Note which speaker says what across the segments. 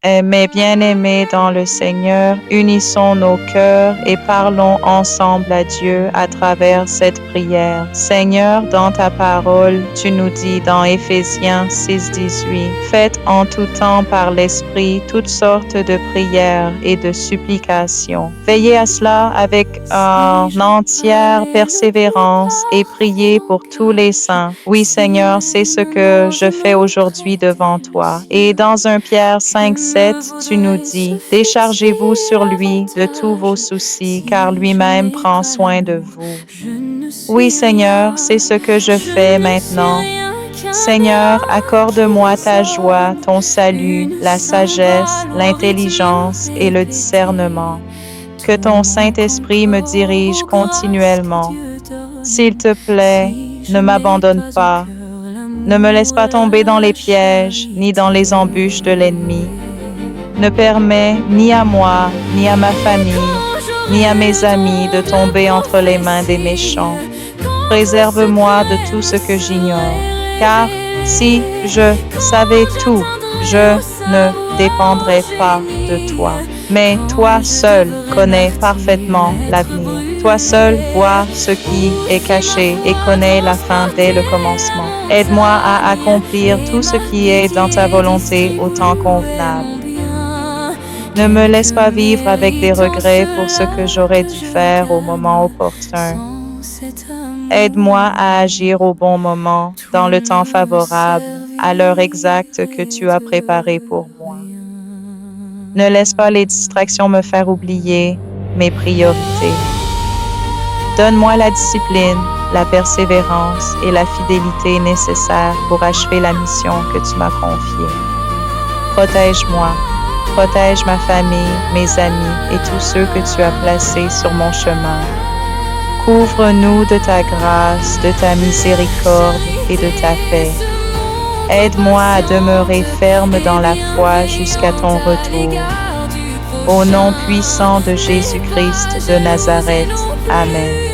Speaker 1: Mes bien-aimés dans le Seigneur, unissons nos cœurs et parlons ensemble à Dieu à travers cette prière. Seigneur, dans ta parole, tu nous dis dans Éphésiens 6:18, faites en tout temps par l'Esprit toutes sortes de prières et de supplications. Veillez à cela avec entière persévérance et priez pour tous les saints. Oui, Seigneur, c'est ce que je fais aujourd'hui devant toi. Et dans 1 Pierre 5:7, tu nous dis, déchargez-vous sur lui de tous vos soucis, car lui-même prend soin de vous. Oui, Seigneur, c'est ce que je fais maintenant. Seigneur, accorde-moi ta joie, ton salut, la sagesse, l'intelligence et le discernement. Que ton Saint-Esprit me dirige continuellement. S'il te plaît, ne m'abandonne pas. Ne me laisse pas tomber dans les pièges, ni dans les embûches de l'ennemi. Ne permets ni à moi, ni à ma famille, ni à mes amis de tomber entre les mains des méchants. Préserve-moi de tout ce que j'ignore, car si je savais tout, je ne dépendrais pas de toi. Mais toi seul connais parfaitement l'avenir. Toi seul vois ce qui est caché et connais la fin dès le commencement. Aide-moi à accomplir tout ce qui est dans ta volonté au temps convenable. Ne me laisse pas vivre avec des regrets pour ce que j'aurais dû faire au moment opportun. Aide-moi à agir au bon moment, dans le temps favorable, à l'heure exacte que tu as préparée pour moi. Ne laisse pas les distractions me faire oublier mes priorités. Donne-moi la discipline, la persévérance et la fidélité nécessaires pour achever la mission que tu m'as confiée. Protège-moi, protège ma famille, mes amis et tous ceux que tu as placés sur mon chemin. Couvre-nous de ta grâce, de ta miséricorde et de ta paix. Aide-moi à demeurer ferme dans la foi jusqu'à ton retour. Au nom puissant de Jésus-Christ de Nazareth. Amen.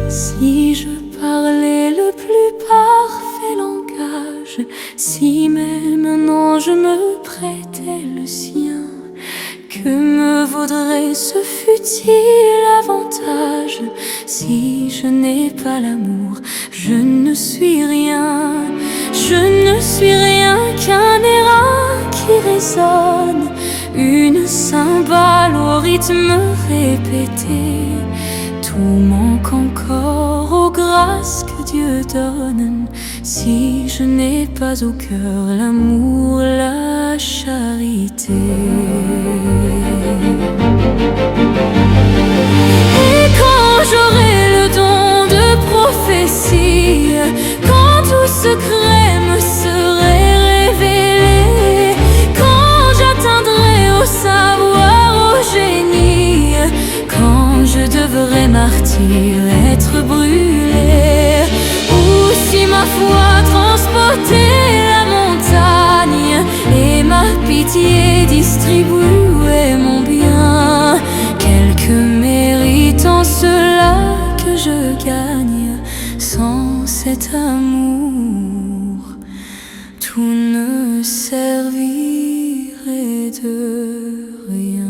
Speaker 2: Si je parlais le plus parfait langage, si même un ange me prêtait le sien, que me vaudrait ce futile avantage? Si je n'ai pas l'amour, je ne suis rien. Je ne suis rien qu'un airain qui résonne, une cymbale au rythme répété. Tout manque encore aux grâces que Dieu donne, si je n'ai pas au cœur l'amour, la charité. Et quand j'aurai le don de prophétie, quand tout secret me serait révélé, quand j'atteindrai au savoir, au génie, quand je devrais martyr être brûlé, ou si ma foi transportait la montagne et ma pitié distribuait mon bien, quelque mérite en cela que je gagne. Sans cet amour, tout ne servirait de rien.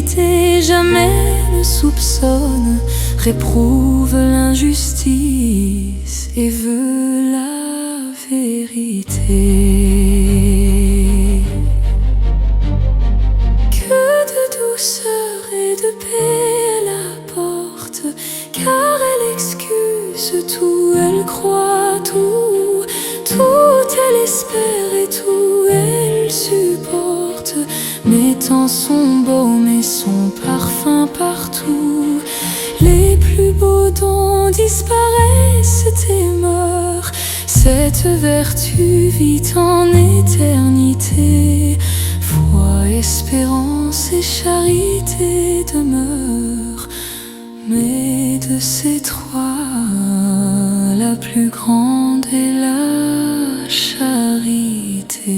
Speaker 2: vérité jamais ne soupçonne, réprouve l'injustice et veut la vérité. Que de douceur et de paix elle apporte, car elle excuse tout, elle croit tout, tout elle espère et tout elle supporte, mettant son baume et son parfum partout. Les plus beaux dons disparaissent et meurent, cette vertu vit en éternité. Foi, espérance et charité demeurent, mais de ces trois, la plus grande est la charité.